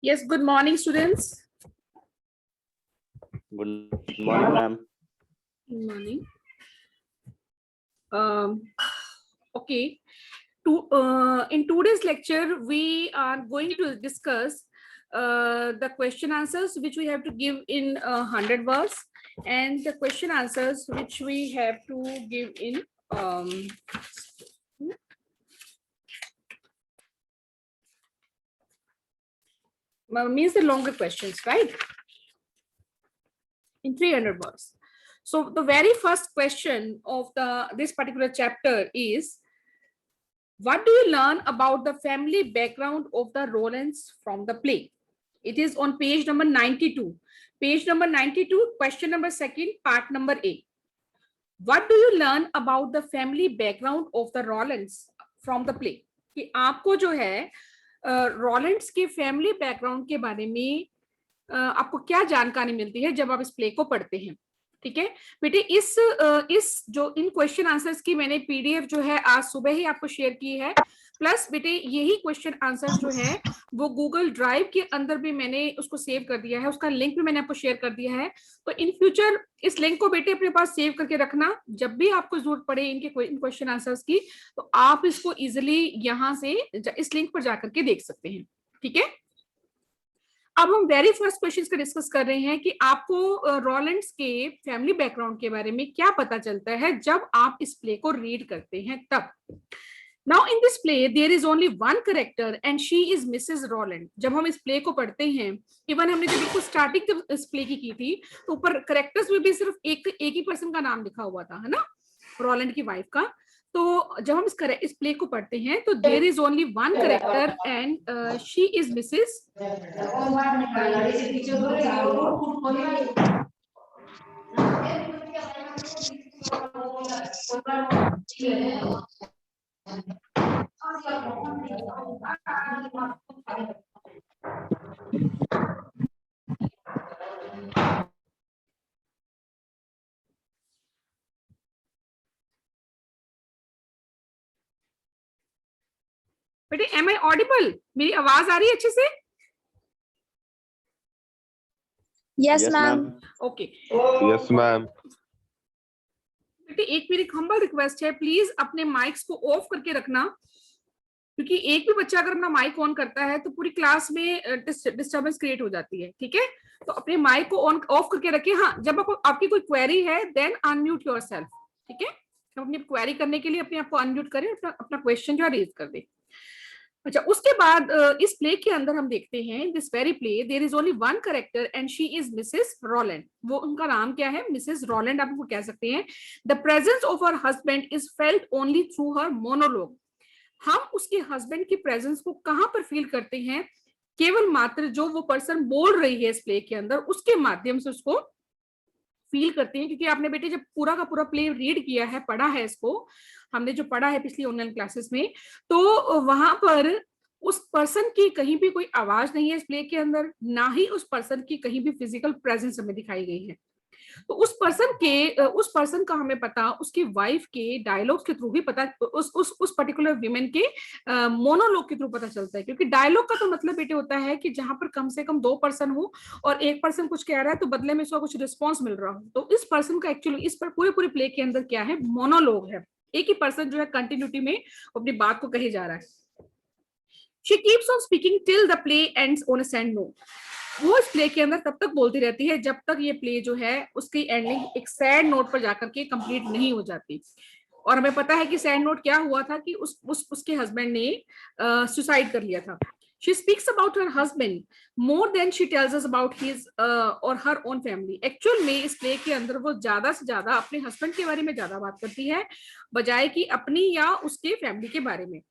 Yes, good morning, students. Good morning, ma'am. Good morning. Okay. In today's lecture, we are going to discuss the question answers which we have to give in 100 words, and the question answers which we have to give in means the longer questions, right? In 300 words. So the very first question of this particular chapter is, what do you learn about the family background of the Rowlands from the play? It is on page number 92. Page number 92, question number 2, part number A. What do you learn about the family background of the Rowlands from the play? कि आपको जो है रॉलेंड्स के family background के बारे में आपको क्या जानकारी मिलती है जब आप इस प्ले को पढ़ते हैं? ठीक है बेटे, इस जो इन क्वेश्चन आंसर्स की मैंने पीडीएफ जो है आज सुबह ही आपको शेयर की है, प्लस बेटे यही क्वेश्चन आंसर जो है वो गूगल ड्राइव के अंदर भी मैंने उसको सेव कर दिया है, उसका लिंक भी मैंने आपको शेयर कर दिया है। तो इन फ्यूचर इस लिंक को बेटे अपने पास सेव करके रखना, जब भी आपको जरूरत पड़े इन क्वेश्चन आंसर्स की तो आप इसको इजिली यहाँ से इस लिंक पर जाकर के देख सकते हैं। ठीक है, अब हम वेरी फर्स्ट क्वेश्चन का डिस्कस कर रहे हैं कि आपको रॉलेंड्स के फैमिली बैकग्राउंड के बारे में क्या पता चलता है जब आप इस प्ले को रीड करते हैं तब। Now in this play there is only one character and she is Mrs Rowland. जब हम इस प्ले को पढ़ते हैं, इवन हमने जब बिल्कुल स्टार्टिंग जब इस प्ले की थी तो ऊपर कैरेक्टर्स में भी सिर्फ एक ही पर्सन का नाम लिखा हुआ था, है ना, रॉलैंड की वाइफ का। तो जब हम इस प्ले को पढ़ते हैं तो there is only one character and she is Mrs बेटे, एम आई ऑडिबल? मेरी आवाज आ रही है अच्छे से? Yes ma'am. Okay, Yes, ma'am. बेटे एक मेरी हम्बल रिक्वेस्ट है, प्लीज अपने माइक्स को ऑफ करके रखना, क्योंकि एक भी बच्चा अगर अपना माइक ऑन करता है तो पूरी क्लास में डिस्टर्बेंस क्रिएट हो जाती है। ठीक है, तो अपने माइक को ऑन ऑफ करके रखिए। हाँ, जब आपकी कोई क्वेरी है देन अनम्यूट योरसेल्फ। ठीक है, अपनी क्वेरी करने के लिए अपने आप को अनम्यूट करें, अपना क्वेश्चन जो है रेज कर दे। अच्छा, उसके बाद इस प्ले के अंदर हम देखते हैं, this very play there is only one character and she is Mrs Rowland. वो उनका नाम क्या है? मिसेस रॉलैंड आप उनको कह सकते हैं। The presence of her husband is felt only through her monologue. हम उसके हस्बैंड की प्रेजेंस को कहां पर फील करते हैं? केवल मात्र जो वो पर्सन बोल रही है इस प्ले के अंदर उसके माध्यम से उसको फील करते हैं। क्योंकि आपने बेटे जब पूरा का पूरा प्ले रीड किया है, पढ़ा है, इसको हमने जो पढ़ा है पिछली ऑनलाइन क्लासेस में, तो वहां पर उस पर्सन की कहीं भी कोई आवाज नहीं है इस प्ले के अंदर, ना ही उस पर्सन की कहीं भी फिजिकल प्रेजेंस हमें दिखाई गई है। तो उस पर्सन का हमें पता उसकी वाइफ के डायलॉग के थ्रू भी पता, उस पर्टिकुलर विमेन के मोनोलॉग के थ्रू पता चलता है। क्योंकि डायलॉग का तो मतलब बेटे होता है कि जहां पर कम से कम दो पर्सन हो और एक पर्सन कुछ कह रहा है तो बदले में उसका कुछ रिस्पॉन्स मिल रहा हो। तो इस पर्सन का एक्चुअली इस पर पूरे प्ले के अंदर क्या है? मोनोलॉग है। एक ही पर्सन जो है कंटिन्यूटी में अपनी बात को कहे जा रहा है। She keeps on speaking till the play ends on a sad note. वो इस प्ले के अंदर तब तक बोलती रहती है जब तक ये प्ले जो है उसकी एंडिंग एक सैड नोट पर जाकर के कंप्लीट नहीं हो जाती। और हमें पता है कि सैड नोट क्या हुआ था कि उसके हस्बैंड ने सुसाइड कर लिया था। She speaks about her husband more than she tells us about his or her own family. Actual में इस प्ले के अंदर वो ज्यादा से ज्यादा अपने हस्बैंड के बारे में ज्यादा बात करती है बजाय कि अपनी या उसके फैमिली के बारे में।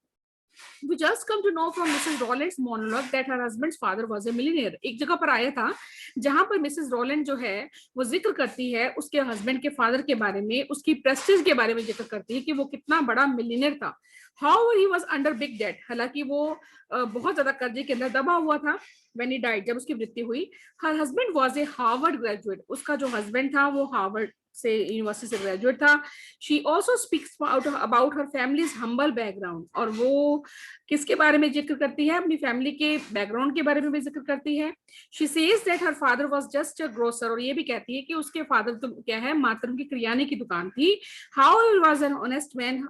We just come to know from Mrs. Rowland's monologue that her husband's father was a millionaire. एक जगह पर आया था जहां पर मिसेस रॉलैंड जो है वो जिक्र करती है उसके हस्बैंड के फादर के बारे में, उसकी प्रेस्टीज के बारे में जिक्र करती है कि वो कितना बड़ा मिलियनेयर था। However, he was under big debt. हालांकि वो बहुत ज्यादा कर्जे के अंदर दबा हुआ था। When he died, जब उसकी मृत्यु हुई, her husband was a Harvard graduate. उसका जो हस्बैंड था वो हार्वर्ड से यूनिवर्सिटी से ग्रेजुएट था। She also speaks about her families humble background, और वो किसके बारे में जिक्र करती है? अपनी फैमिली के बैकग्राउंड के बारे में भी जिक्र करती है। She says that her father was just a grocer, और ये भी कहती है कि उसके फादर तो क्या है, मात्र उनकी किराने की दुकान थी। How he was an honest man,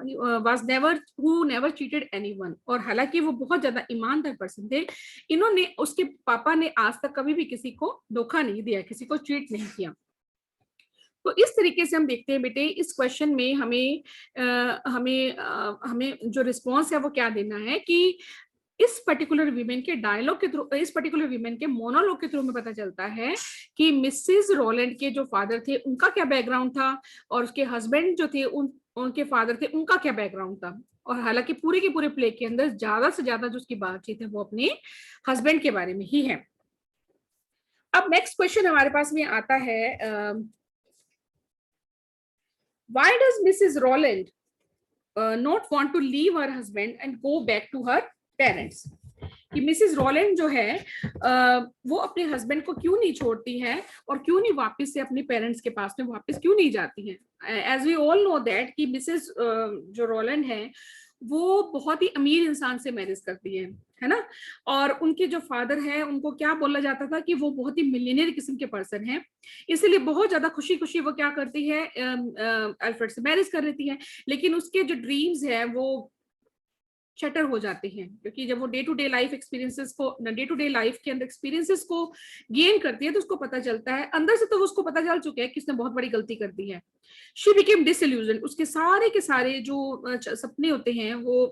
was never who never cheated anyone, और हालांकि वो बहुत ज्यादा ईमानदार पर्सन थे, इन्होंने, उसके पापा ने आज तक कभी भी किसी को धोखा नहीं दिया, किसी को चीट नहीं किया। तो इस तरीके से हम देखते हैं बेटे इस क्वेश्चन में हमें जो रिस्पॉन्स है वो क्या देना है कि इस पर्टिकुलर वीमेन के डायलॉग के थ्रू, इस पर्टिकुलर वीमेन के मोनोलॉग के थ्रू में पता चलता है कि मिसेस रोलैंड के जो फादर थे उनका क्या बैकग्राउंड था, और उसके हस्बैंड जो थे उनके फादर थे उनका क्या बैकग्राउंड था। और हालांकि पूरे के पूरे प्ले के अंदर ज्यादा से ज्यादा जो उसकी बातचीत है वो अपने हस्बैंड के बारे में ही है। अब नेक्स्ट क्वेश्चन हमारे पास में आता है, why does Mrs. Roland not want to leave her husband and go back to her parents? कि मिसेस रोलैंड जो है वो अपने हस्बैंड को क्यों नहीं छोड़ती है और क्यों नहीं वापस से अपने पेरेंट्स के पास में वापस क्यों नहीं जाती है? As we all know that कि मिसेस जो रोलैंड है वो बहुत ही अमीर इंसान से मैरिज करती है ना, और उनके जो फादर है उनको क्या बोला जाता था कि वो बहुत ही मिलियनियर किस्म के पर्सन है, इसलिए बहुत ज्यादा खुशी खुशी वो क्या करती है, अल्फ्रेड से मैरिज कर लेती है। लेकिन उसके जो ड्रीम्स है वो शटर हो जाते हैं, क्योंकि जब वो day to day life experiences को, डे टू डे लाइफ के अंदर एक्सपीरियंसेस को गेन करती है तो उसको पता चलता है, अंदर से तो उसको पता चल चुका है कि इसने बहुत बड़ी गलती कर दी है। शी बिकेम डिसइल्यूजन, उसके सारे के सारे जो सपने होते हैं वो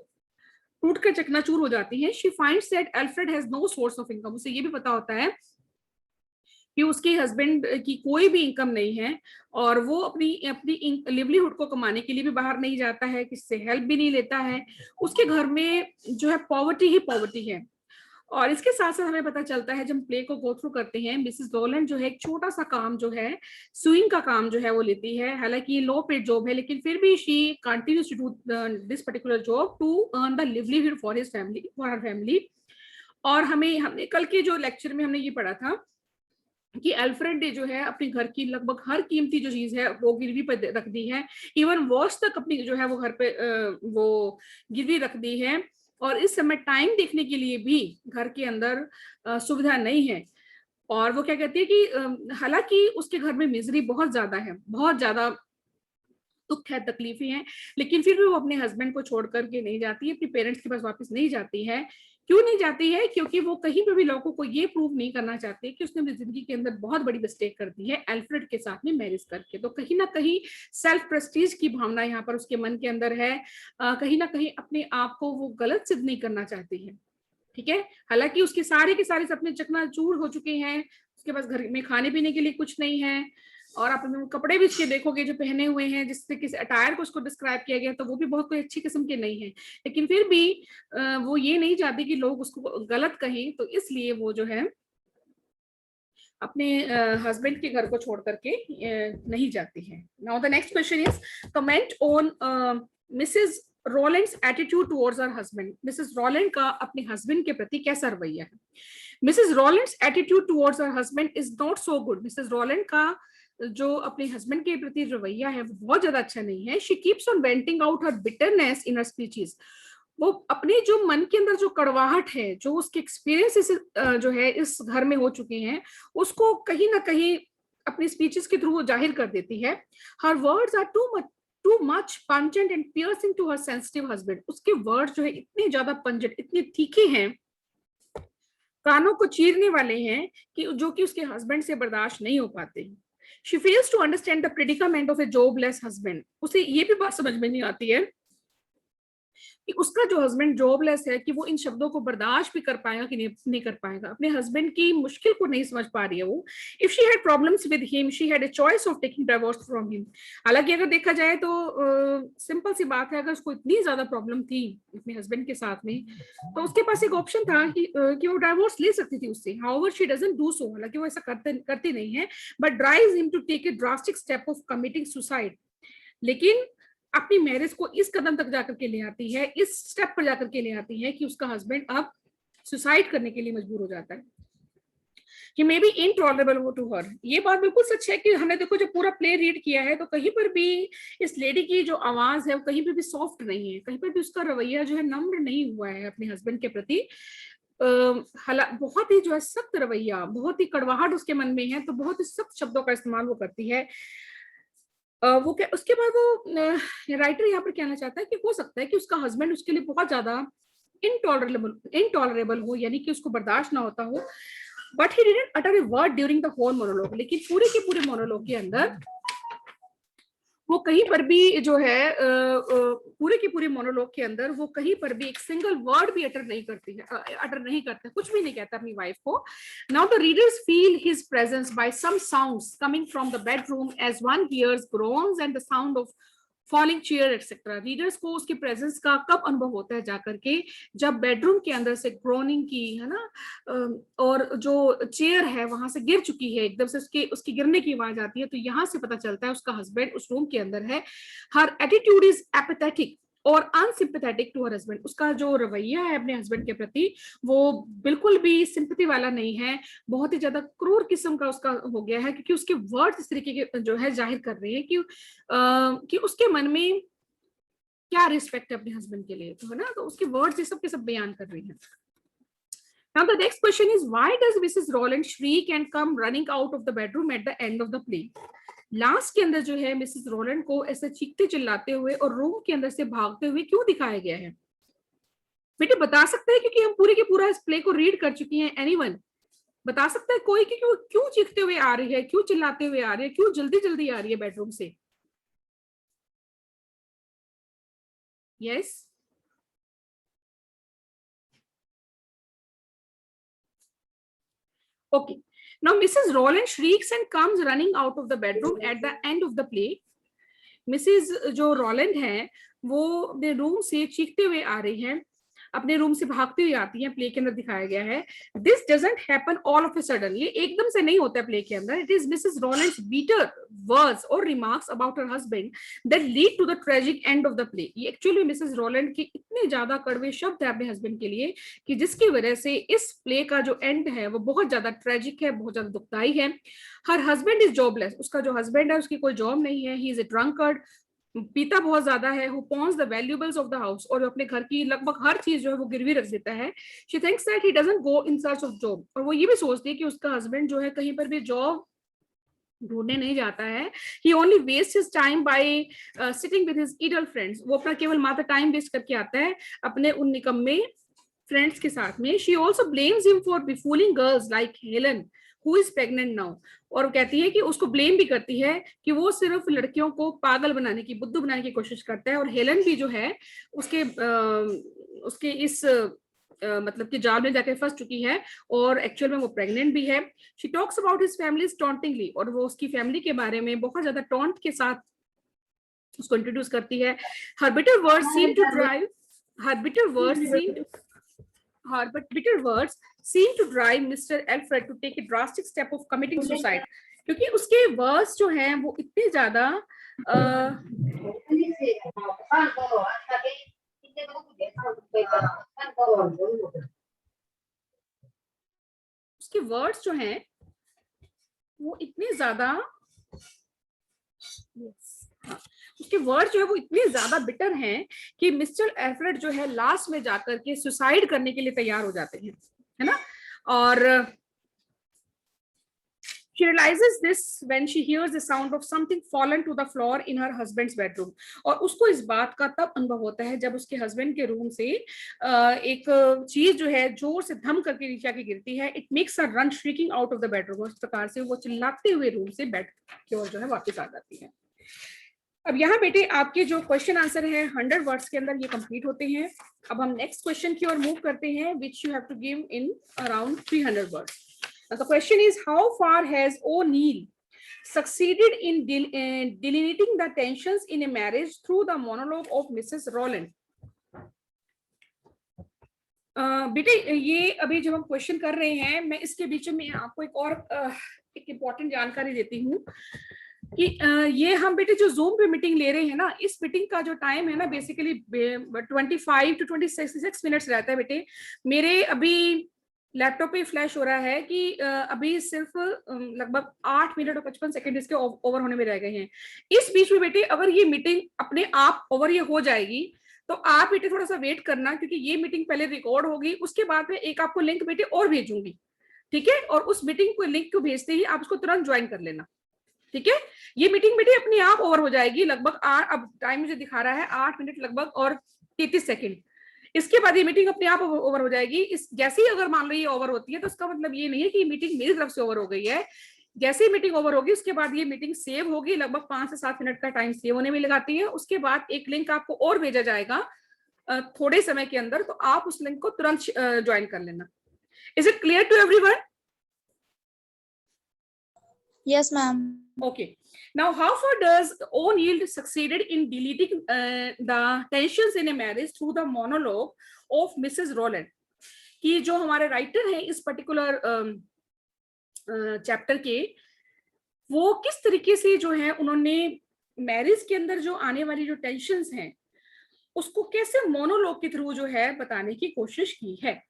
टूट कर चकनाचूर हो जाती हैं। She finds that Alfred has no source of income, उसे ये भी पता होता है कि उसके हस्बैंड की कोई भी इनकम नहीं है, और वो अपनी अपनी लिवलीहुड को कमाने के लिए भी बाहर नहीं जाता है, किसी से हेल्प भी नहीं लेता है, उसके घर में जो है पॉवर्टी ही पॉवर्टी है। और इसके साथ साथ हमें पता चलता है जब हम प्ले को गो थ्रू करते हैं, मिसेस रोलैंड जो है एक छोटा सा काम जो है सुइंग का काम जो है वो लेती है, हालांकि ये लो पेड जॉब है लेकिन फिर भी she continues to do this particular job to earn the livelihood for his family, for her family. और हमने कल के जो लेक्चर में हमने ये पढ़ा था कि अल्फ्रेड ने जो है अपने घर की लगभग हर कीमती जो चीज है वो गिरवी पर रख दी है, इवन वॉच तक अपनी जो है वो घर पे वो गिरवी रख दी है, और इस समय टाइम देखने के लिए भी घर के अंदर सुविधा नहीं है। और वो क्या कहती है कि हालांकि उसके घर में मिजरी बहुत ज्यादा है, बहुत ज्यादा दुख है, तकलीफें हैं, लेकिन फिर भी वो अपने हस्बैंड को छोड़ करके नहीं जाती है, अपने पेरेंट्स के पास वापस नहीं जाती है। क्यों नहीं जाती है? क्योंकि वो कहीं पे भी लोगों को ये प्रूव नहीं करना चाहती कि उसने अपनी जिंदगी के अंदर बहुत बड़ी मिस्टेक कर दी है अल्फ्रेड के साथ में मैरिज करके। तो कहीं ना कहीं सेल्फ प्रेस्टीज की भावना यहाँ पर उसके मन के अंदर है, कहीं ना कहीं अपने आप को वो गलत सिद्ध नहीं करना चाहती है। ठीक है, हालांकि उसके सारे के सारे सपने चकनाचूर हो चुके हैं, उसके पास घर में खाने पीने के लिए कुछ नहीं है, और आप कपड़े भी इसके देखोगे जो पहने हुए हैं, जिससे किसी अटायर को उसको डिस्क्राइब किया गया तो वो भी बहुत कोई अच्छी किस्म के नहीं है, लेकिन फिर भी वो ये नहीं चाहती कि लोग उसको गलत कहें, तो इसलिए वो जो है अपने हस्बैंड के घर को छोड़ करके नहीं जाती है। Now the next question is comment on Mrs Rowland's attitude towards her husband. Mrs Rowland का अपने हस्बैंड के प्रति कैसा रवैया है? Mrs Rowland's attitude towards her husband is not so good. Mrs Rowland का जो अपने हस्बैंड के प्रति रवैया है वो बहुत ज्यादा अच्छा नहीं है। She keeps on venting out her bitterness in her speeches. वो अपने जो मन के अंदर जो कड़वाहट है, जो उसके एक्सपीरियंसेस जो है इस घर में हो चुके हैं, उसको कहीं ना कहीं अपनी स्पीचेस के थ्रू जाहिर कर देती है। Her words are too much pungent and piercing to her sensitive husband. उसके वर्ड्स जो है इतने ज्यादा पंजेंट, इतने तीखे हैं, कानों को चीरने वाले हैं कि जो कि उसके हस्बैंड से बर्दाश्त नहीं हो पाते। She fails to understand the predicament of a jobless husband. उसे ये भी बात समझ में नहीं आती है कि उसका जो हस्बैंड जॉबलेस है कि वो इन शब्दों को बर्दाश्त भी कर पाएगा कि नहीं कर पाएगा। अपने हस्बैंड की मुश्किल को नहीं समझ पा रही है वो। If she had problems with him she had a choice of taking divorce from him. हालांकि अगर देखा जाए तो सिंपल सी बात है, अगर उसको इतनी ज्यादा प्रॉब्लम थी अपने हस्बैंड के साथ में तो उसके पास एक ऑप्शन था कि वो डाइवोर्स ले सकती थी उससे। However she doesn't do so, हालांकि वो ऐसा करती नहीं है, but drives him to take a drastic step of committing suicide. लेकिन अपनी मैरिज को इस कदम तक जाकर के ले आती है, इस स्टेप पर जाकर के ले आती है कि उसका हस्बैंड अब सुसाइड करने के लिए मजबूर हो जाता है। कि मे बी इनटॉलरेबल हो टू हर। ये बात बिल्कुल सच है कि हमने देखो जब पूरा प्ले रीड किया है तो कहीं पर भी इस लेडी की जो आवाज है वो कहीं पर भी सॉफ्ट नहीं है, कहीं पर भी उसका रवैया जो है नम्र नहीं हुआ है अपने हस्बैंड के प्रति। बहुत ही जो है सख्त रवैया, बहुत ही कड़वाहट उसके मन में है, तो बहुत ही सख्त शब्दों का इस्तेमाल वो करती है। वो क्या उसके बाद वो राइटर यहाँ पर कहना चाहता है कि हो सकता है कि उसका हस्बैंड उसके लिए बहुत ज्यादा इनटॉलरेबल हो, यानी कि उसको बर्दाश्त ना होता हो, but he didn't utter a word during the whole monologue. लेकिन पूरे के पूरे मोनोलॉग के अंदर वो कहीं पर भी जो है पूरे की पूरी मोनोलॉग के अंदर वो कहीं पर भी एक सिंगल वर्ड भी अटर नहीं करता, कुछ भी नहीं कहता अपनी वाइफ को। Now the readers feel his presence by some sounds coming from the bedroom as one hears groans and the sound of falling chair etcetera. Readers को उसकी प्रेजेंस का कब अनुभव होता है जाकर के, जब बेडरूम के अंदर से ग्रोनिंग की है ना, और जो चेयर है वहां से गिर चुकी है, एकदम से उसकी गिरने की आवाज आती है, तो यहां से पता चलता है उसका हस्बैंड उस रूम के अंदर है। हर एटीट्यूड इज एपेथेटिक और अनसिंपैथेटिक टू हर हस्बैंड। उसका जो रवैया है अपने हस्बैंड के प्रति वो बिल्कुल भी सिंपैथी वाला नहीं है, बहुत ही ज्यादा क्रूर किस्म का उसका हो गया है, क्योंकि उसके वर्ड इस तरीके के जो है जाहिर कर रहे हैं कि उसके मन में क्या रिस्पेक्ट है अपने हस्बैंड के लिए, तो है ना, तो उसके वर्ड्स ये सब के सब बयान कर रही हैं। Now the next question is, why does Mrs. Rowland shriek and come running out of the bedroom at the end of the play? Last के अंदर जो है मिसेस रोलैंड को ऐसे चीखते चिल्लाते हुए और रूम के अंदर से भागते हुए क्यों दिखाया गया है? बेटे बता सकते हैं, क्योंकि हम पूरे के पूरा इस प्ले को रीड कर चुकी हैं। एनीवन बता सकता है कोई कि क्यों चीखते हुए आ रही है, क्यों चिल्लाते हुए आ रही है, क्यों जल्दी जल्दी आ रही है बेडरूम से? Yes Okay. Now Mrs. Rowland shrieks and comes running out of the bedroom at the end of the play. Mrs. जो रोलैंड है वो अपने रूम से चीखते हुए आ रही हैं, अपने रूम से भागती हुई आती हैं, प्ले के अंदर दिखाया गया है। This doesn't happen all of a sudden, ये एकदम से नहीं होता है प्ले के अंदर। It is Mrs Rowlands bitter words और remarks about her husband that lead to the tragic end of the play. ये एक्चुअली मिसेस रोलैंड के इतने ज्यादा कड़वे शब्द है अपने हस्बैंड के लिए कि जिसकी वजह से इस प्ले का जो एंड है वो बहुत ज्यादा ट्रेजिक है, बहुत ज्यादा दुखदाई है। हर हस्बैंड इज जॉबलेस, उसका जो हस्बैंड है उसकी कोई जॉब नहीं है। ही इज ए ड्रंकर्ड, पीता बहुत ज्यादा है। Who pawns the valuables of the house, और अपने घर की लगभग हर चीज जो है वो गिरवी रख देता है। She thinks that he doesn't go in search of job, और वो ये भी सोचती है कि उसका हस्बैंड जो है कहीं पर भी जॉब ढूंढने नहीं जाता है। He only waste his time by sitting with his idle friends, वो अपना केवल मात्र टाइम वेस्ट करके आता है अपने उन निकम्मे फ्रेंड्स के साथ में। She also blames him for befooling girls like Helen who is pregnant now, और कहती है कि उसको ब्लेम भी करती है कि वो सिर्फ लड़कियों को पागल बनाने की, बुद्धू बनाने की कोशिश करता है, और हेलन भी जो है उसके इस मतलब कि जाल में जाकर फंस चुकी है और एक्चुअल में वो प्रेग्नेंट भी है। She talks about his family tauntingly, और वो उसकी फैमिली के बारे में बहुत ज्यादा टॉन्ट के साथ उसको इंट्रोड्यूस करती है। Her bitter words seem to drive Mr. Alfred to take a drastic step of committing suicide, क्योंकि उसके वर्ड्स जो हैं वो इतने ज्यादा उसके वर्ड्स जो हैं वो इतने ज्यादा उसके वर्ड जो है वो इतने ज्यादा बिटर हैं कि मिस्टर एल्फ्रेड जो है लास्ट में जाकर के सुसाइड करने के लिए तैयार हो जाते हैं, है ना। और she realizes this when she hears the sound of something fallen to the floor in her husband's bedroom, और उसको इस बात का तब अनुभव होता है जब उसके हस्बैंड के रूम से एक चीज जो है जोर से धम करके नीचे आके गिरती है। It makes her run shrieking out of the bedroom, उस प्रकार से वो चिल्लाते हुए रूम से बेड की ओर जो है वापस आ जाती है। अब यहाँ बेटे आपके जो क्वेश्चन आंसर है 100 वर्ड्स के अंदर ये कंप्लीट होते हैं। अब हम नेक्स्ट क्वेश्चन की ओर मूव करते हैं, which you have to give in around 300 words. Now the question is, how far has O'Neill succeeded in delineating the tensions in a marriage through the monologue of Mrs. Rowland? बेटे ये अभी जब हम question कर रहे हैं, मैं इसके बीच में आपको एक इम्पोर्टेंट जानकारी देती हूँ कि ये हम बेटे जो जूम पे मीटिंग ले रहे हैं ना, इस मीटिंग का जो टाइम है ना बेसिकली 25 to 26 मिनट्स रहता है बेटे। मेरे अभी लैपटॉप पे फ्लैश हो रहा है कि अभी सिर्फ लगभग 8 मिनट और 55 सेकंड इसके ओवर होने में रह गए हैं। इस बीच में बेटे अगर ये मीटिंग अपने आप ओवर ये हो जाएगी तो आप बेटे थोड़ा सा वेट करना, क्योंकि ये मीटिंग पहले रिकॉर्ड होगी, उसके बाद में एक आपको लिंक बेटे और भेजूंगी, ठीक है? और उस मीटिंग को लिंक को भेजते ही आप उसको तुरंत ज्वाइन कर लेना, ठीक है? ये मीटिंग बेटे अपने आप ओवर हो जाएगी लगभग अब टाइम मुझे दिखा रहा है 8 मिनट लगभग और 33 सेकंड। इसके बाद ये मीटिंग अपने आप ओवर हो जाएगी। इस जैसे ही अगर मान लो ये ओवर होती है तो उसका मतलब ये नहीं है कि मीटिंग मेरी तरफ से ओवर हो गई है। जैसे ही मीटिंग ओवर होगी उसके बाद ये मीटिंग सेव होगी, लगभग 5 से 7 मिनट का टाइम सेव होने में लगाती है। उसके बाद एक लिंक आपको और भेजा जाएगा थोड़े समय के अंदर, तो आप उस लिंक को तुरंत ज्वाइन कर लेना। Is it clear to everyone? Yes, ma'am. Okay. Now, how far does O'Neill succeeded in deleting the tensions in a marriage through the monologue of Mrs. Rowland? कि जो हमारे राइटर हैं इस पर्टिकुलर चैप्टर के, वो किस तरीके से जो है उन्होंने मैरिज के अंदर जो आने वाली जो टेंशन्स हैं उसको कैसे मोनोलॉग के थ्रू जो है बताने की कोशिश की है।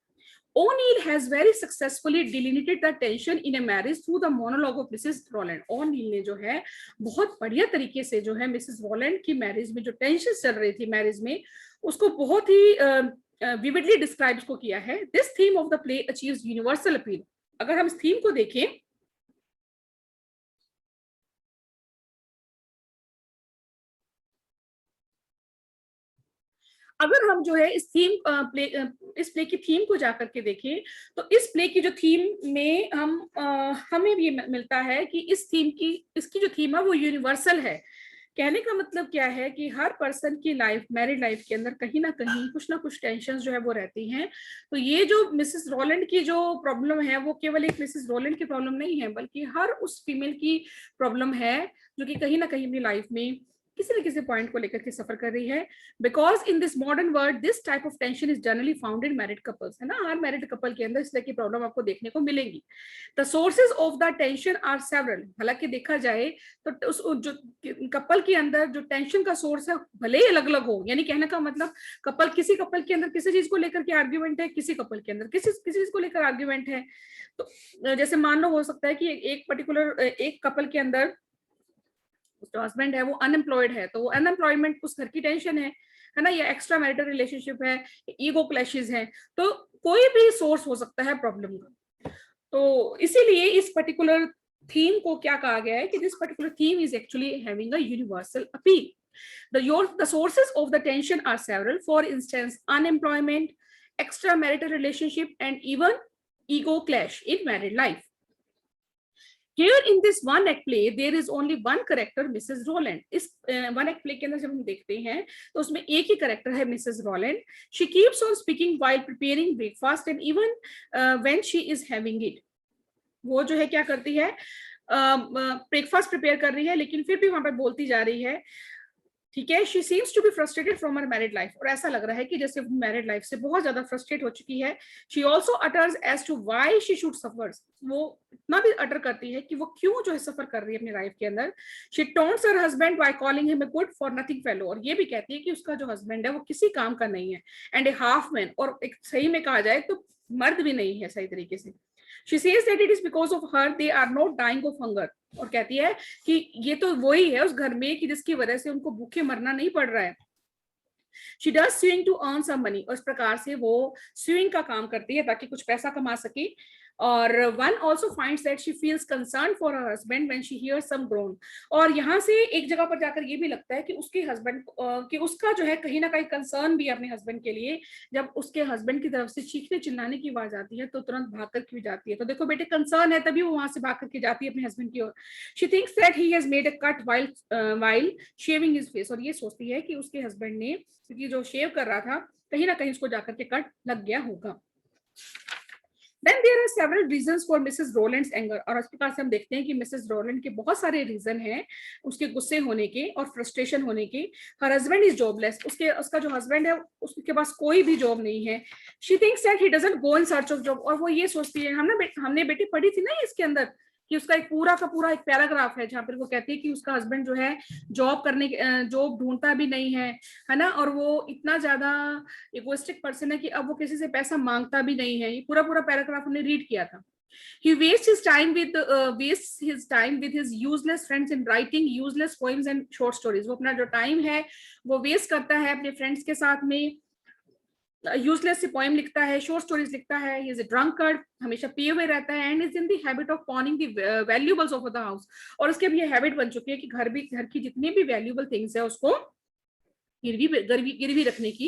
O'Neill has very successfully delineated the tension in a marriage through the monologue of Mrs. Rowland. O'Neill ने जो है बहुत बढ़िया तरीके से जो है मिसेस रॉलैंड की मैरिज में जो टेंशन चल रही थी मैरिज में, उसको बहुत ही विविडली डिस्क्राइब को किया है। This theme of the play achieves universal appeal. अगर हम इस थीम को देखें, अगर हम जो है इस प्ले की थीम को जाकर के देखें तो इस प्ले की जो थीम में हमें भी मिलता है कि इसकी जो थीम है वो यूनिवर्सल है। कहने का मतलब क्या है कि हर पर्सन की लाइफ, मैरिड लाइफ के अंदर कहीं ना कहीं कुछ ना कुछ टेंशन जो है वो रहती हैं। तो ये जो मिसेस रॉलैंड की जो प्रॉब्लम है वो केवल एक मिसेस रॉलैंड की प्रॉब्लम नहीं है, बल्कि हर उस फीमेल की प्रॉब्लम है जो कि कहीं ना कहीं अपनी लाइफ में किसी न किसी पॉइंट को लेकर के सफर कर रही है। Because in this modern world this type of tension is generally found in married couples, है ना? हर मैरिड कपल के अंदर इस तरह की प्रॉब्लम आपको देखने को मिलेगी। The sources of the tension are several. हालांकि देखा जाए तो उस जो कपल के अंदर जो टेंशन का सोर्स है भले ही अलग अलग हो, यानी कहने का मतलब किसी कपल के अंदर किसी चीज को लेकर के आर्ग्यूमेंट है, किसी कपल के अंदर किसी चीज को लेकर आर्ग्यूमेंट है। तो जैसे मान लो हो सकता है कि एक पर्टिकुलर एक कपल के अंदर जो हस्बैंड है वो अनएम्प्लॉयड है, तो वो अनएम्प्लॉयमेंट उस घर की टेंशन है ना, या एक्स्ट्रा मैरिटल रिलेशनशिप है, ईगो क्लैशेस हैं, तो कोई भी सोर्स हो सकता है प्रॉब्लम का। तो इसीलिए इस पर्टिकुलर थीम को क्या कहा गया है कि this particular theme is actually having a universal appeal. The sources of the tension are several. For instance, unemployment, extramarital relationship, and even ego clash in married life. Here in this one act play, there is only one character, Mrs. Rowland. इस one act play के अंदर जब हम देखते हैं तो उसमें एक ही कैरेक्टर है, Mrs. Rowland. She keeps on speaking while preparing breakfast and even when she is having it. वो जो है क्या करती है, ब्रेकफास्ट प्रिपेयर कर रही है लेकिन फिर भी वहां पर बोलती जा रही है, ठीक है। She seems to be frustrated from her married life, और ऐसा लग रहा है कि जैसे मैरिड लाइफ से बहुत ज्यादा फ्रस्ट्रेट हो चुकी है। She also utters as to why she should suffer, वो इतना भी अटर करती है कि वो क्यों जो है सफर कर रही है अपनी लाइफ के अंदर। She taunts her husband by calling him a good for nothing fellow, और ये भी कहती है कि उसका जो हस्बैंड है वो किसी काम का नहीं है, एंड ए हाफ मैन, और एक सही में कहा जाए तो मर्द भी नहीं है सही तरीके से। She says that it is because of her they are not dying of hunger, और कहती है कि ये तो वही है उस घर में कि जिसकी वजह से उनको भूखे मरना नहीं पड़ रहा है। She does sewing to earn some money, और इस प्रकार से वो स्विंग का काम करती है ताकि कुछ पैसा कमा सके। और one also finds that she feels concerned for her husband when she hears some groan, और यहाँ से एक जगह पर जाकर ये भी लगता है कि उसके हस्बैंड कि उसका जो है कहीं ना कहीं कंसर्न भी है अपने हस्बैंड के लिए। जब उसके हस्बैंड की तरफ से चीखने चिल्लाने की आवाज आती है तो तुरंत भाग कर भी जाती है। तो देखो बेटे, कंसर्न है तभी वो वहां से भाग करके जाती है अपने हस्बैंड की ओर। She thinks that he has made a cut while shaving his face, और ये सोचती है कि उसके हस्बैंड ने क्योंकि जो शेव कर रहा था कहीं ना कहीं उसको जाकर के कट लग गया होगा। Then there are several reasons for Mrs. Rowland's anger, और इस प्रकार से हम देखते हैं कि मिसेस रोलैंड के बहुत सारे रीजन हैं उसके गुस्से होने के और फ्रस्ट्रेशन होने के। Her husband is jobless, उसका जो हस्बैंड है उसके पास कोई भी जॉब नहीं है। She thinks that he doesn't go in search of job, और वो ये सोचती है हमने बेटी पढ़ी थी ना इसके अंदर कि उसका एक पूरा का पूरा एक पैराग्राफ है जहाँ पर वो कहती है कि उसका हस्बैंड जो है जॉब ढूंढता भी नहीं है ना, और वो इतना ज्यादा इगोइस्टिक पर्सन है कि अब वो किसी से पैसा मांगता भी नहीं है। ये पूरा पूरा पैराग्राफ हमने रीड किया था। He wastes his time with his useless friends in writing useless poems and short stories. वो अपना जो टाइम है वो वेस्ट करता है अपने फ्रेंड्स के साथ में, यूजलेस सी पोएम लिखता है, शॉर्ट स्टोरीज लिखता है। ही इज अ ड्रंकर्ड, हमेशा पिए हुए रहता है, and is in the habit of pawning the valuables of the house. और उसके अब ये हैबिट बन चुकी है कि घर की जितनी भी वैल्यूएबल थिंग्स है उसको गिरवी रखने की।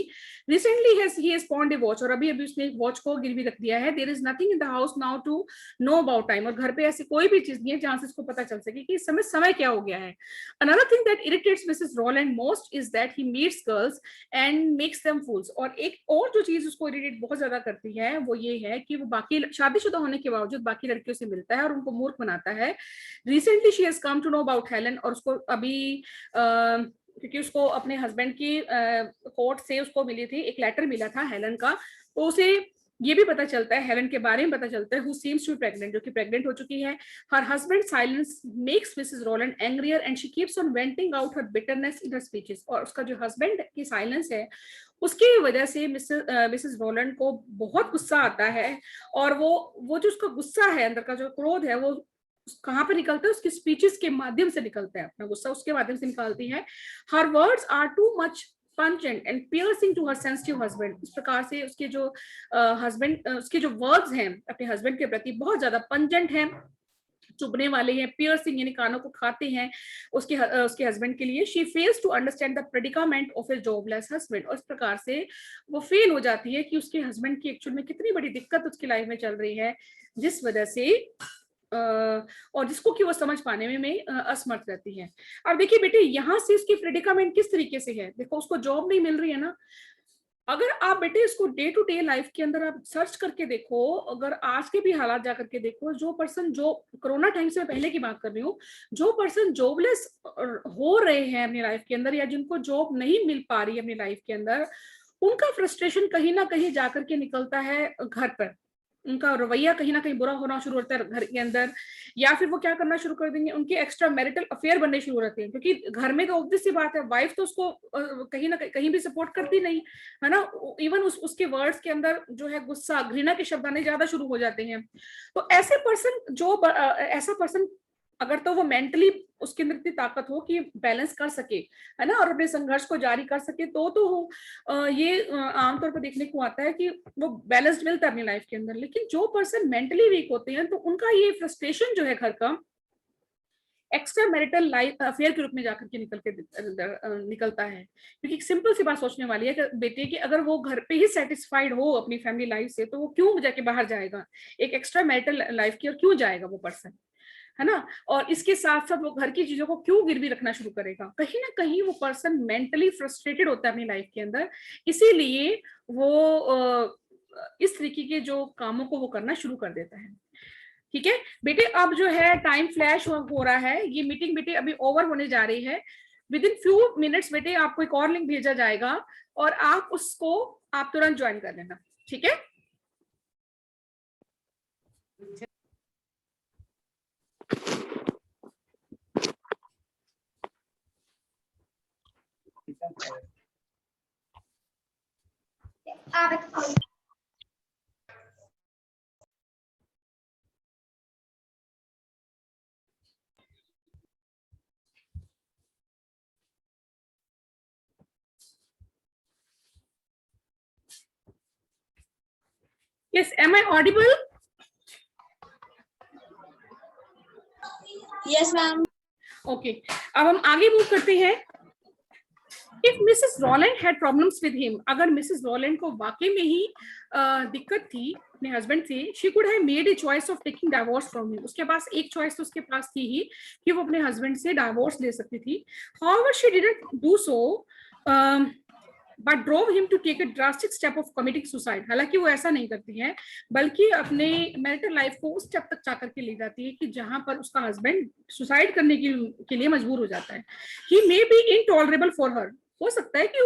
Recently he has pond A watch, और अभी उसने एक वॉच को गिरवी रख दिया है। There is nothing in the house now to know about time, और घर पे ऐसी कोई भी चीज नहीं है जहां से इसको पता चल सके कि इस समय क्या हो गया है। Another thing that irritates Mrs Rowland most is that he meets girls and makes them fools. और एक और जो चीज उसको इरिटेट बहुत ज्यादा करती है वो ये है कि वो बाकी शादीशुदा होने के बावजूद बाकी लड़कियों से मिलता है और उनको मूर्ख बनाता है। Recently she has come to know about Helen, और उसको अभी क्योंकि उसको अपने हस्बैंड की कोर्ट से उसको मिली थी, एक लेटर मिला था हेलन का, तो उसे ये भी पता चलता है, हेलन के बारे में पता चलता है, who seems to be pregnant, जो कि प्रेग्नेंट हो चुकी है। Her husband silence makes Mrs Rowland angrier and she keeps on venting out her bitterness in her speeches. और उसका जो हस्बैंड की साइलेंस है उसकी वजह से मिसेस रॉलैंड को बहुत गुस्सा आता है, और वो जो उसका गुस्सा है, अंदर का जो क्रोध है, वो कहाँ पे निकलता है, उसकी स्पीचेस के माध्यम से निकलता है, अपना गुस्सा उसके माध्यम से निकालती है। Her words are too much pungent and piercing to her sensitive husband। इस प्रकार से उसके जो उसके जो वर्ड्स हैं अपने हस्बैंड के प्रति बहुत ज्यादा पंजेंट हैं, चुभने वाले हैं, पियर्सिंग यानी कानों को खाते हैं उसके हस्बैंड के लिए। She fails to understand the predicament of a jobless husband. और इस प्रकार से वो फेल हो जाती है कि उसके हस्बैंड की एक्चुअल में कितनी बड़ी दिक्कत उसकी लाइफ में चल रही है, जिस वजह से और जिसको कि वो समझ पाने में असमर्थ रहती है। अब देखिए बेटे, यहाँ से इसकी प्रेडिकामेंट किस तरीके से है। देखो, उसको जॉब नहीं मिल रही है ना। अगर आप बेटे इसको डे टू डे लाइफ के अंदर आप सर्च करके देखो, अगर आज के भी हालात जा करके देखो, जो पर्सन जो कोरोना टाइम से पहले की बात कर रही हूँ, जो पर्सन जॉबलेस हो रहे हैं अपनी लाइफ के अंदर, या जिनको जॉब नहीं मिल पा रही है अपनी लाइफ के अंदर, उनका फ्रस्ट्रेशन कहीं ना कहीं जाकर के निकलता है घर पर। उनका रवैया कहीं ना कहीं बुरा होना शुरू होता है घर के अंदर, या फिर वो क्या करना शुरू कर देंगे, उनके एक्स्ट्रा मैरिटल अफेयर बनने शुरू होते हैं। क्योंकि घर में तो ऑब्वियस सी बात है, वाइफ तो उसको कहीं ना कहीं भी सपोर्ट करती नहीं है ना। इवन उसके वर्ड्स के अंदर जो है गुस्सा, घृणा के शब्द आने ज्यादा शुरू हो जाते हैं। तो ऐसे पर्सन ऐसा पर्सन अगर तो वो मेंटली उसके अंदर इतनी ताकत हो कि बैलेंस कर सके, है ना, और अपने संघर्ष को जारी कर सके, तो ये आमतौर पर देखने को आता है कि वो बैलेंस्ड मिलता है अपनी लाइफ के अंदर। लेकिन जो पर्सन मेंटली वीक होते हैं, तो उनका ये फ्रस्ट्रेशन जो है घर का एक्स्ट्रा मैरिटल लाइफ अफेयर के रूप में जाकर के निकलता है। क्योंकि एक सिंपल सी बात सोचने वाली है कि बेटे कि अगर वो घर पे ही सेटिस्फाइड हो अपनी फैमिली लाइफ से, तो वो क्यों जाके बाहर जाएगा एक एक्स्ट्रा मैरिटल लाइफ की, और क्यों जाएगा वो पर्सन, है ना। और इसके साथ साथ वो घर की चीजों को क्यों गिरवी रखना शुरू करेगा। कहीं ना कहीं वो पर्सन मेंटली फ्रस्ट्रेटेड होता है अपनी लाइफ के अंदर, इसीलिए वो इस तरीके के जो कामों को वो करना शुरू कर देता है। ठीक है बेटे, अब जो है टाइम फ्लैश हो रहा है, ये मीटिंग बेटे अभी ओवर होने जा रही है। विद इन फ्यू मिनट्स बेटे आपको एक और लिंक भेजा जाएगा, और आप उसको तुरंत ज्वाइन कर लेना, ठीक है। Yes, am I audible? Yes, ma'am. Okay, अब हम आगे मूव करते हैं। If Mrs. Rowland had problems with him, अगर मिसेस रॉलैंड को वाकई में ही दिक्कत थी अपने हस्बैंड से, she could have made a choice of taking divorce from him। उसके पास एक चॉइस तो उसके पास थी ही कि वो अपने हस्बैंड से डाइवोर्स ले सकती थी। However, she didn't do so, but drove him to take a drastic step of committing suicide। हालांकि वो ऐसा नहीं करती है, बल्कि अपने मैरिटल लाइफ को उस स्टेप तक जाकर के ले जाती है कि जहां पर उसका हस्बैंड सुसाइड करने के लिए मजबूर हो जाता है। He may be intolerable for her, हो सकता है कि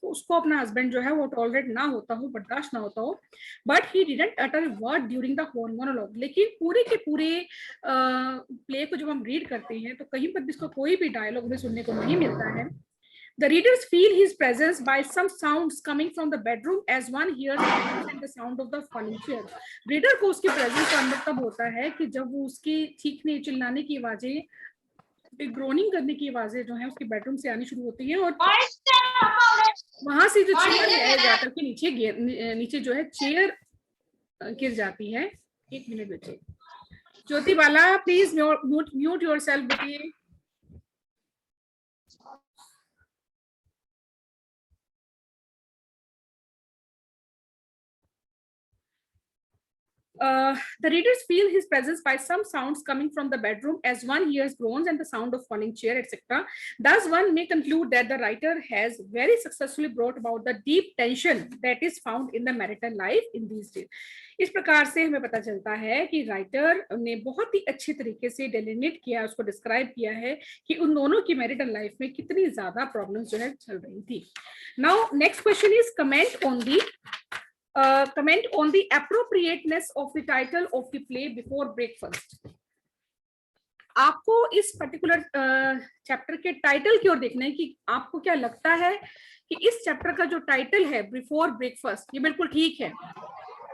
उसको अपना हस्बैंड जो है वो टॉलरेट ना होता हो, बर्दाश्त ना होता हो, but he didn't utter word during the whole monologue. लेकिन पूरे के पूरे प्ले को जब हम रीड करते हैं तो कहीं पर भी इसको कोई भी डायलॉग में सुनने को नहीं मिलता है। The readers feel his presence by some sounds coming from the bedroom as one hears the sound of the falling chair. Reader को उसकी presence का अनुभव तब होता है कि जब वो उसकी चीखने चिल्लाने की आवाजें, ग्रोनिंग करने की आवाजें जो है उसके बेडरूम से आनी शुरू होती हैं और वहां से जो चेयर है जाकर के नीचे जो है चेयर गिर जाती है। एक मिनट बेटे, ज्योति बाला प्लीज म्यूट योरसेल्फ बेटे। The readers feel his presence by some sounds coming from the bedroom as one hears groans and the sound of falling chair, etc. Thus, one may conclude that the writer has very successfully brought about the deep tension that is found in the marital life in these days. इस प्रकार से हमें पता चलता है कि writer ने बहुत ही अच्छे तरीके से डेलिनेट किया, उसको डिस्क्राइब किया है कि उन दोनों की मैरिटल लाइफ में कितनी ज्यादा प्रॉब्लम्स जो है चल रही थी। Now next question is comment on the appropriateness of the title of the play before breakfast. आपको इस पर्टिकुलर चैप्टर के टाइटल की ओर देखना है कि आपको क्या लगता है कि इस चैप्टर का जो टाइटल है बिफोर ब्रेकफास्ट, ये बिल्कुल ठीक है।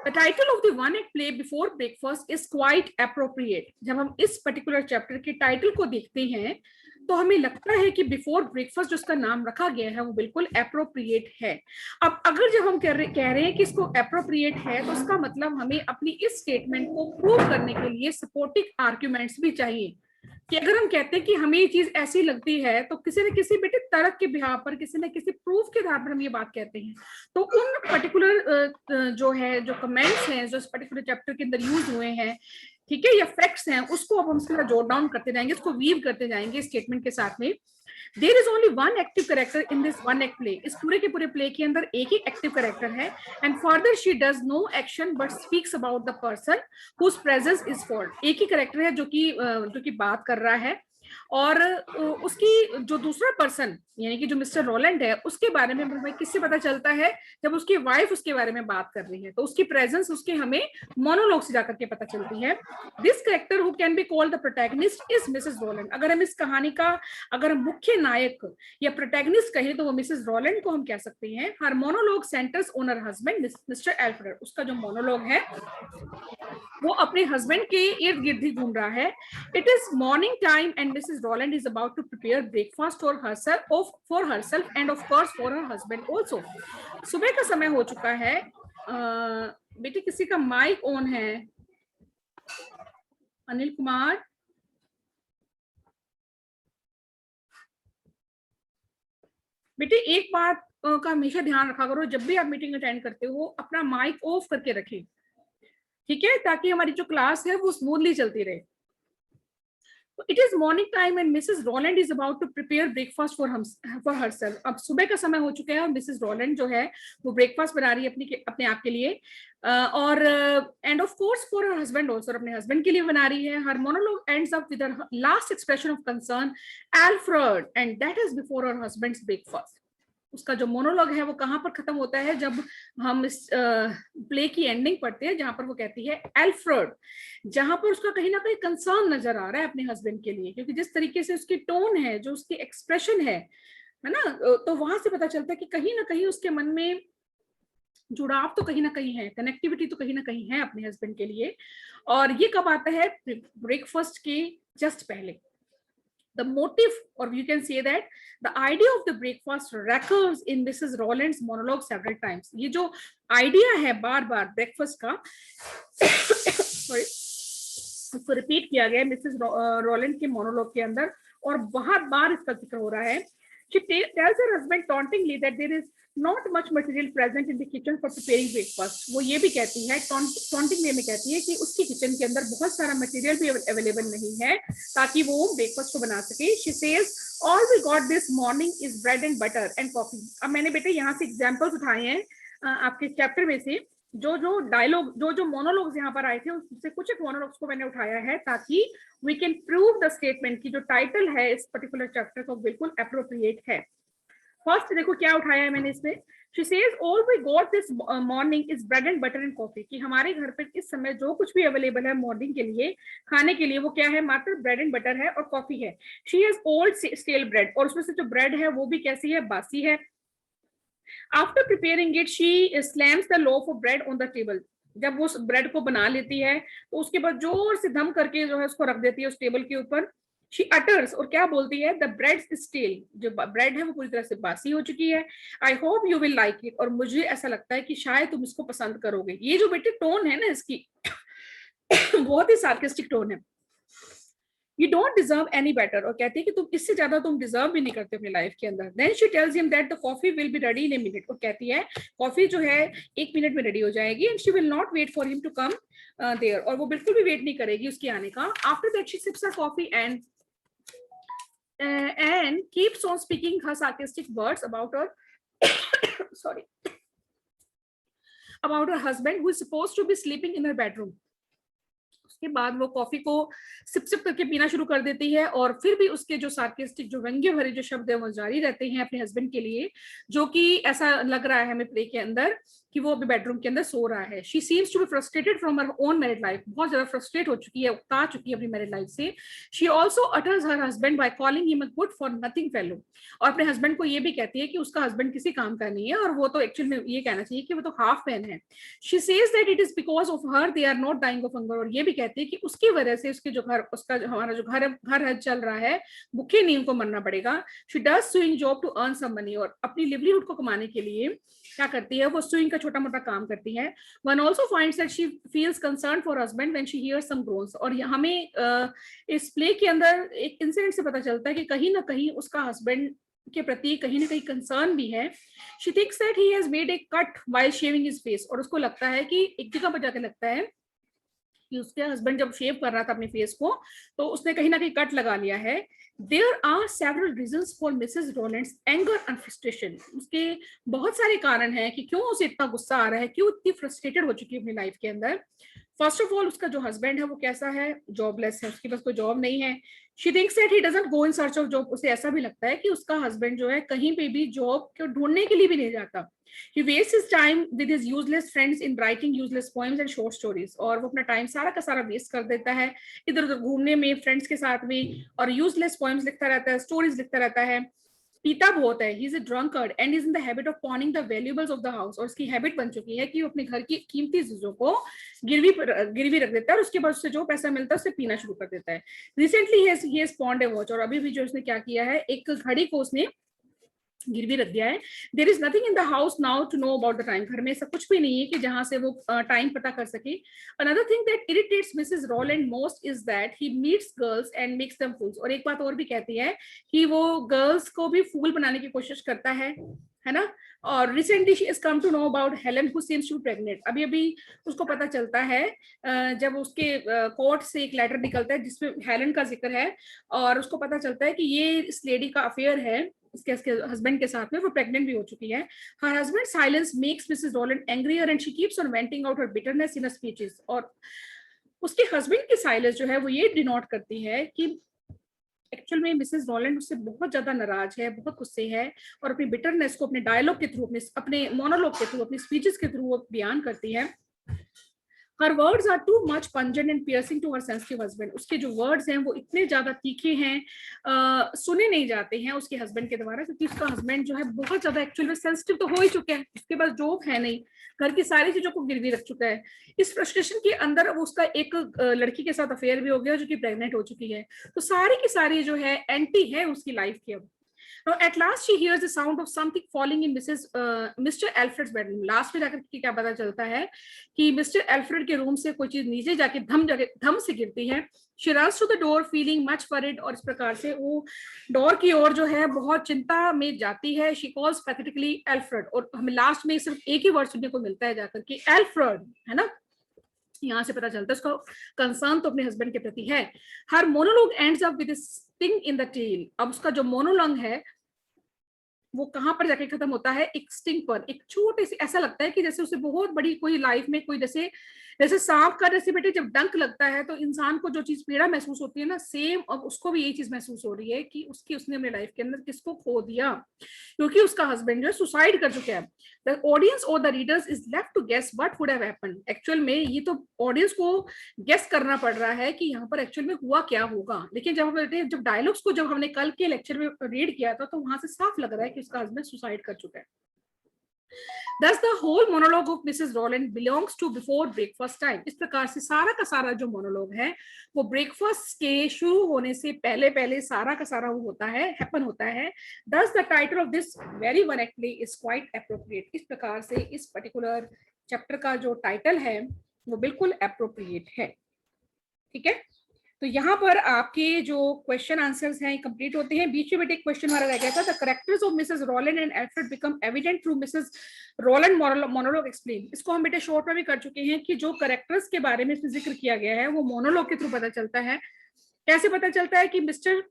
The title of the one act play before breakfast is quite appropriate. जब हम इस पर्टिकुलर चैप्टर के टाइटल को देखते हैं तो हमें लगता है कि बिफोर ब्रेकफास्ट जो उसका नाम रखा गया है वो बिल्कुल एप्रोप्रिएट है। अब अगर जब हम कह रहे हैं कि इसको एप्रोप्रिएट है तो उसका मतलब हमें अपनी इस स्टेटमेंट को प्रूव करने के लिए सपोर्टिंग आर्ग्यूमेंट्स भी चाहिए कि अगर हम कहते हैं कि हमें ये चीज ऐसी लगती है तो किसी न किसी बेटे तर्क के बिहार पर, किसी न किसी प्रूफ के आधार पर हम ये बात कहते हैं। तो उन पर्टिकुलर जो कमेंट्स हैं जो इस पर्टिकुलर चैप्टर के अंदर यूज हुए हैं, ठीक है, या फैक्ट्स हैं, उसको अब हम इसका जोट डाउन करते जाएंगे, इसको वीव करते जाएंगे स्टेटमेंट के साथ में। There is only one active character in this one act play. इस पूरे के पूरे प्ले के अंदर एक ही एक्टिव कैरेक्टर है and further she does no action but speaks about the person whose presence is fault. एक ही कैरेक्टर है जो कि बात कर रहा है और उसकी जो दूसरा पर्सन यानी कि जो मिस्टर रोलैंड है उसके बारे में हमें किससे पता चलता है, जब उसकी वाइफ उसके बारे में बात कर रही है तो उसकी प्रेजेंस उसके हमें मोनोलॉग से जाकर के पता चलती है। This character who can be called the protagonist is Mrs Roland. अगर हम इस कहानी का अगर मुख्य नायक या प्रोटैगनिस्ट कहें तो वो मिसेस रोलैंड को हम कह सकते हैं। Her monologue centres on her husband Mr Alfred. उसका जो मोनोलॉग है वो अपने हस्बैंड के इर्द गिर्द ही घूम रहा है। It is morning time and Mrs Roland is about to prepare breakfast for herself and of course for her husband also. सुबह का समय हो चुका है। बेटी किसी का माइक ऑन है? अनिल कुमार, बेटे एक बात का हमेशा ध्यान रखा करो, जब भी आप मीटिंग अटेंड करते हो अपना माइक ऑफ करके रखें, ठीक है, ताकि हमारी जो क्लास है वो स्मूथली चलती रहे। It is morning time and Mrs Roland is about to prepare breakfast for herself. अब सुबह का समय हो चुका है और मिसेस रोलैंड जो है वो ब्रेकफास्ट बना रही है अपने आप के लिए और and of course for her husband also, अपने हस्बैंड के लिए बना रही है। Her monologue ends up with her last expression of concern Alfred and that is before her husband's breakfast. उसका जो मोनोलॉग है वो कहां पर खत्म होता है, जब हम इस प्ले की एंडिंग पढ़ते हैं जहां पर वो कहती है एल्फ्रेड, जहां पर उसका कहीं ना कहीं कंसर्न नजर आ रहा है अपने हस्बैंड के लिए, क्योंकि जिस तरीके से उसकी टोन है, जो उसकी एक्सप्रेशन है ना, तो वहां से पता चलता है कि कहीं ना कहीं उसके मन में जुड़ाव तो कहीं ना कहीं है, कनेक्टिविटी तो कहीं ना कहीं है अपने हस्बैंड के लिए। और ये कब आता है? ब्रेकफास्ट के जस्ट पहले। The motive, or you can say that the idea of the breakfast recurs in Mrs. Roland's monologue several times. ये जो आइडिया है बार बार ब्रेकफास्ट का सॉरी उसको रिपीट किया गया है मिसेस रोलैंड के मोनोलॉग के अंदर और बहुत बार इसका जिक्र हो रहा है। She tells her husband tauntingly that there is not much material present in the kitchen for preparing breakfast. वो ये भी कहती है, taunting वे में कहती है कि उसकी किचन के अंदर बहुत सारा मटेरियल भी अवेलेबल नहीं है ताकि वो ब्रेकफास्ट को बना सके। She says all we got this morning is bread and butter and coffee. अब मैंने बेटे यहाँ से एग्जाम्पल्स उठाए हैं आपके चैप्टर में से, जो डायलॉग जो मोनोलॉग्स यहाँ पर आए थे उससे कुछ एक मोनोलॉग्स को मैंने उठाया है ताकि we can prove the statement की जो टाइटल है इस पर्टिकुलर चैप्टर को बिल्कुल एप्रोप्रिएट है। फर्स्ट देखो क्या उठाया है मैंने इसमें. She says all we got this morning is bread and butter and coffee. कि हमारे घर पे इस समय जो कुछ भी अवेलेबल है मॉर्निंग के लिए, खाने के लिए, वो क्या है, मात्र ब्रेड एंड बटर है और कॉफी है. She has old stale bread, और उसमें से जो ब्रेड है वो भी कैसी है, बासी है. After preparing it, she slams the loaf of bread on the table. जब वो ब्रेड को बना लेती है तो उसके बाद जोर से धम करके जो है उसको रख देती है उस टेबल के ऊपर. She utters, और क्या बोलती है, the bread is stale. जो ब्रेड है वो पूरी तरह से बासी हो चुकी है. I hope you will like it, और मुझे ऐसा लगता है कि शायद तुम इसको पसंद करोगे. ये जो बेटे टोन है ना इसकी बहुत ही सार्केस्टिक टोन है. You don't deserve any better, और कहती है कि तुम इससे ज्यादा तुम डिजर्व भी नहीं करते अपनी लाइफ के अंदर. Then she tells him that the coffee will be ready in a minute, और कहती है कॉफी जो है 1 मिनट में रेडी हो जाएगी. And she will not wait for him to come there, और वो बिल्कुल भी वेट नहीं करेगी उसके आने का. After that she sips her coffee and keeps on speaking her sarcastic words about her sorry, about her husband who is supposed to be sleeping in her bedroom. उसके बाद वो कॉफी को सिप सिप करके पीना शुरू कर देती है, और फिर भी उसके जो सार्केस्टिक, जो व्यंग्य भरे जो शब्द है वो जारी रहते हैं अपने हस्बैंड के लिए, जो कि ऐसा लग रहा है हमें प्ले के अंदर कि वो अभी बेडरूम के अंदर सो रहा है. She seems to be frustrated from her own married life, बहुत ज्यादा फ्रस्ट्रेट हो चुकी है, उकता चुकी है अपनी मैरिड लाइफ से. She also utters her husband by calling him a good for nothing fellow, और अपने हस्बैंड को ये भी कहती है कि उसका हस्बैंड किसी काम का नहीं है, और वो तो एक्चुअल में ये कहना चाहिए कि वो तो हाफ मैन है. She says that it is because of her they are not dying of hunger, और ये भी कहती है कि उसकी वजह से उसके जो घर, उसका हमारा जो घर चल रहा है, भूखे नहीं उनको मरना पड़ेगा. She does swing job to earn some money, और अपनी लिवलीहुड को कमाने के लिए क्या करती है, वो स्विंग का छोटा मोटा काम करती है. One also finds that she feels concern for husband when she hears some groans, और हमें इस प्ले के अंदर एक इंसिडेंट से पता चलता है कि कहीं ना कहीं उसका हस्बैंड के प्रति कहीं ना कहीं कंसर्न भी है. She thinks that he has made a cut while shaving his face, और उसको लगता है कि एक जगह पर जाकर लगता है कि उसके हस्बैंड जब शेव कर रहा था अपने फेस को तो उसने कहीं ना कहीं कट लगा लिया है. There are several reasons for Mrs. Rowland's anger and frustration. उसके बहुत सारे कारण हैं कि क्यों उसे इतना गुस्सा आ रहा है, क्यों इतनी फ्रस्ट्रेटेड हो चुकी है अपनी लाइफ के अंदर. फर्स्ट ऑफ ऑल उसका जो हस्बैंड है वो कैसा है, जॉबलेस है, उसके पास कोई जॉब नहीं है. She thinks that he doesn't go in search of job. उसे ऐसा भी लगता है कि उसका हस्बैंड जो है कहीं पे भी जॉब को ढूंढने के लिए भी नहीं जाता. He wastes his time with his useless friends in writing useless poems and short stories. और वो अपना टाइम सारा का सारा वेस्ट कर देता है इधर उधर घूमने में, फ्रेंड्स के साथ में, और यूजलेस पोएम्स लिखता रहता है, स्टोरीज लिखता रहता है. पीता बहुत है, he is a drunkard and is in the habit of pawning the valuables of the house, और उसकी हैबिट बन चुकी है कि वो अपने घर की कीमती चीजों को गिरवी रख देता है, और उसके बाद उससे जो पैसा मिलता है उससे पीना शुरू कर देता है. Recently he has pond A watch, और अभी भी जो उसने क्या किया है, एक घड़ी को उसने गिरवी रख दिया है. There is nothing in the house now to know about the time, घर में ऐसा कुछ भी नहीं है कि जहां से वो टाइम पता कर सके. Another thing that irritates Mrs Rowland most is that he meets girls and makes them fools, और एक बात और भी कहती है कि वो गर्ल्स को भी फूल बनाने की कोशिश करता है ना. और recently she is come to know about Helen who seems to be pregnant. अभी अभी उसको पता चलता है जब उसके कोर्ट से एक लेटर निकलता है जिसमें हेलन का जिक्र है, और उसको पता चलता है कि ये इस लेडी का अफेयर है इसके हस्बैंड के साथ में, वो प्रेग्नेंट भी हो चुकी है. Her husband silence makes Mrs Rowland angrier and she keeps on venting out her bitterness in her speeches, और उसके हस्बैंड की साइलेंस जो है वो ये डिनोट करती है कि एक्चुअल में मिसेस रॉलैंड उससे बहुत ज्यादा नाराज है, बहुत गुस्से है, और अपनी बिटरनेस को अपने डायलॉग के थ्रू, अपने मोनोलॉग के थ्रू, अपनी स्पीचेस के थ्रू वो बयान करती है. Her words are too much pungent and piercing to her sensitive husband. उसके जो वर्ड्स हैं वो इतने ज्यादा तीखे हैं, सुने नहीं जाते हैं उसके हस्बैंड के द्वारा, क्योंकि उसका हस्बैंड जो है बहुत ज्यादा एक्चुअल में सेंसिटिव तो हो ही चुका है, उसके पास जॉब है नहीं, घर की सारी चीजों को गिरवी रख चुका है. इस फ्रस्ट्रेशन के अंदर वो उसका एक लड़की के साथ अफेयर भी हो गया जो कि प्रेग्नेंट हो चुकी है. तो सारी की सारी जो है एंटी है उसकी लाइफ की. अब Now, at last she hears the sound of something falling in Mr. Alfred's bedroom. Last में जाकर के क्या पता चलता है कि मिस्टर एल्फ्रेड के रूम से कोई चीज नीचे जाके धम से गिरती है. She runs to the door feeling much worried, और इस प्रकार से वो डोर की ओर जो है बहुत चिंता में जाती है. She calls pathetically Alfred, और हमें लास्ट में सिर्फ एक ही वर्ड सुनने को मिलता है जाकर के, एल्फ्रेड, है ना. यहाँ से पता चलता है उसका कंसर्न तो अपने हस्बैंड के प्रति है. Her monologue ends up with sting in the tail. अब उसका जो मोनोलॉग है वो कहां पर जाके खत्म होता है, एक स्टिंग पर, एक छोटे से, ऐसा लगता है कि जैसे उसे बहुत बड़ी कोई लाइफ में कोई जैसे जैसे सांप का जैसे बेटे जब डंक लगता है तो इंसान को जो चीज पीड़ा महसूस होती है ना, सेम अब उसको भी यही चीज महसूस हो रही है कि उसने अपने लाइफ के अंदर किसको खो दिया, क्योंकि उसका हस्बैंड जो है सुसाइड कर चुका है। द ऑडियंस और the readers is left to guess what would have happened. Actual में ये तो ऑडियंस को गेस करना पड़ रहा है कि यहाँ पर एक्चुअल में हुआ क्या होगा। लेकिन जब डायलॉग्स को जब हमने कल के लेक्चर में रीड किया था तो वहां से साफ लग रहा है कि उसका हस्बैंड सुसाइड कर चुका है। Thus the whole monologue of Mrs. Rowland belongs to before breakfast time। इस प्रकार से सारा का सारा जो मोनोलॉग है वो ब्रेकफास्ट के शुरू होने से पहले पहले सारा का सारा वो होता है, हैपन होता है। Thus the title of this very one act play is quite appropriate। इस प्रकार से इस पर्टिकुलर चैप्टर का जो टाइटल है वो बिल्कुल अप्रोप्रिएट है। ठीक है, तो यहाँ पर आपके जो क्वेश्चन आंसर्स हैं कंप्लीट होते हैं। बीच में बेटे एक क्वेश्चन हमारा रह गया था, the characters of Mrs Rowland and Alfred become evident through Mrs Rowland monologue explain. इसको हम बेटे शॉर्ट में भी कर चुके हैं कि जो कैरेक्टर्स के बारे में इसमें जिक्र किया गया है वो मोनोलॉग के थ्रू पता चलता है। कैसे पता चलता है कि मिस्टर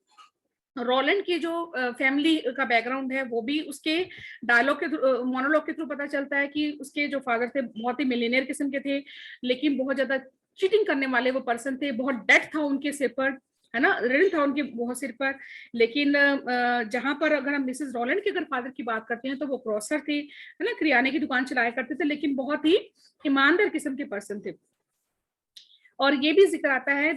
रॉलैंड की जो फैमिली का बैकग्राउंड है वो भी उसके डायलॉग के थ्रू, मोनोलॉग के थ्रू पता चलता है कि उसके जो फादर थे बहुत ही मिलियनेयर किस्म के थे, लेकिन बहुत ज्यादा चीटिंग करने वाले वो पर्सन थे, बहुत डेट था उनके सिर पर, है ना, ऋण था उनके बहुत सिर पर। लेकिन जहां पर अगर हम मिसेस रॉलैंड के अगर फादर की बात करते हैं तो वो ग्रोसर थे, है ना, किराने की दुकान चलाया करते थे, लेकिन बहुत ही ईमानदार किस्म के पर्सन थे। और ये भी जिक्र आता है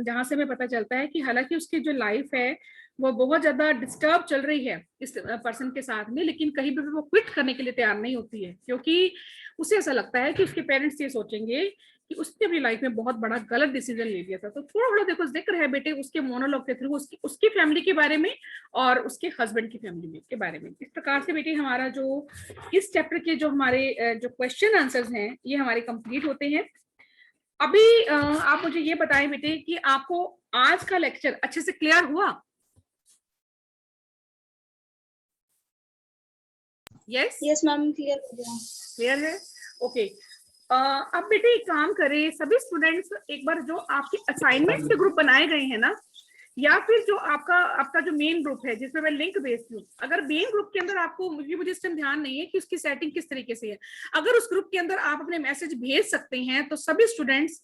जहां से हमें पता चलता है कि हालांकि उसकी जो लाइफ है वो बहुत ज्यादा डिस्टर्ब चल रही है इस पर्सन के साथ में, लेकिन कहीं भी वो क्विट करने के लिए तैयार नहीं होती है, क्योंकि उसे ऐसा लगता है कि उसके पेरेंट्स ये सोचेंगे कि उसने अपनी लाइफ में बहुत बड़ा गलत डिसीजन ले लिया था। तो थोड़ा थोड़ा देखो जिक्र है बेटे उसके मोनोलॉग के थ्रू उसकी फैमिली के बारे में और उसके हस्बैंड की फैमिली के बारे में। इस प्रकार से बेटे हमारा जो इस चैप्टर के जो हमारे जो क्वेश्चन आंसर्स हैं ये हमारे कंप्लीट होते हैं। अभी आप मुझे ये बताएं बेटे कि आपको आज का लेक्चर अच्छे से क्लियर हुआ? यस मैम, क्लियर हो गया। क्लियर है, ओके। अब बेटे एक काम करें सभी स्टूडेंट्स, एक बार जो आपके असाइनमेंट के ग्रुप बनाए गए हैं ना, या फिर जो आपका जो मेन ग्रुप है जिसमें मैं लिंक भेजती हूँ, अगर मेन ग्रुप के अंदर आपको, मुझे इस टाइम ध्यान नहीं है कि उसकी सेटिंग किस तरीके से है, अगर उस ग्रुप के अंदर आप अपने मैसेज भेज सकते हैं तो सभी स्टूडेंट्स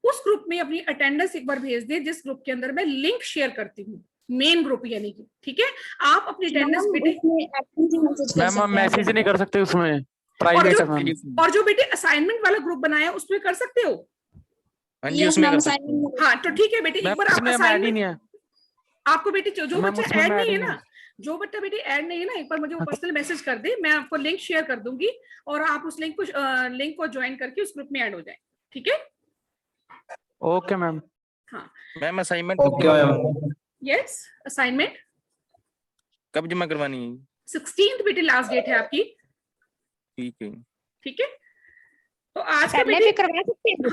उस ग्रुप में अपनी अटेंडेंस एक बार भेज दें जिस ग्रुप के अंदर मैं लिंक शेयर करती हूँ, मेन ग्रुप यानी कि। ठीक है, आप अपनी अटेंडेंस मैम मैसेज नहीं कर सकते उसमें, और जो बेटे असाइनमेंट वाला ग्रुप बनाया उसमें कर सकते हो? हाँ जी उसमें कर सकते हो। हाँ तो ठीक है बेटे, एक बार आप असाइनमेंट, आपको बेटे जो बच्चा ऐड नहीं है ना, जो बच्चा बेटे ऐड नहीं है ना, एक बार मुझे वो पर्सनल मैसेज कर दे, मैं आपको लिंक शेयर कर दूंगी और आप उस लिंक को ज्वाइन करके उस ग्रुप में ऐड हो जाए। ठीक है, ओके मैम। हाँ ma'am assignment okay ma'am. Yes, assignment कब जमा करवानी है? 16th बेटे लास्ट डेट है आपकी। ठीक है, ठीक है, तो आज का बेटे करवा सकते हैं।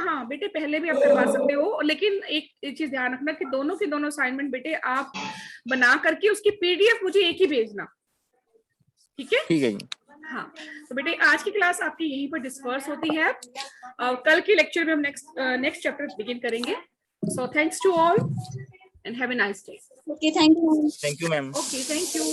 हाँ बेटे पहले भी आप करवा सकते हो, लेकिन एक चीज ध्यान रखना कि दोनों के दोनों असाइनमेंट बेटे आप बना करके उसकी पीडीएफ मुझे एक ही भेजना। ठीक है, ठीक है। हाँ तो बेटे आज की क्लास आपकी यहीं पर डिस्पर्स होती है, कल के लेक्चर में हम नेक्स्ट चैप्टर बिगिन करेंगे। So thanks to all and have a nice day. Okay, thank you ma'am. Thank you ma'am. Okay, thank you.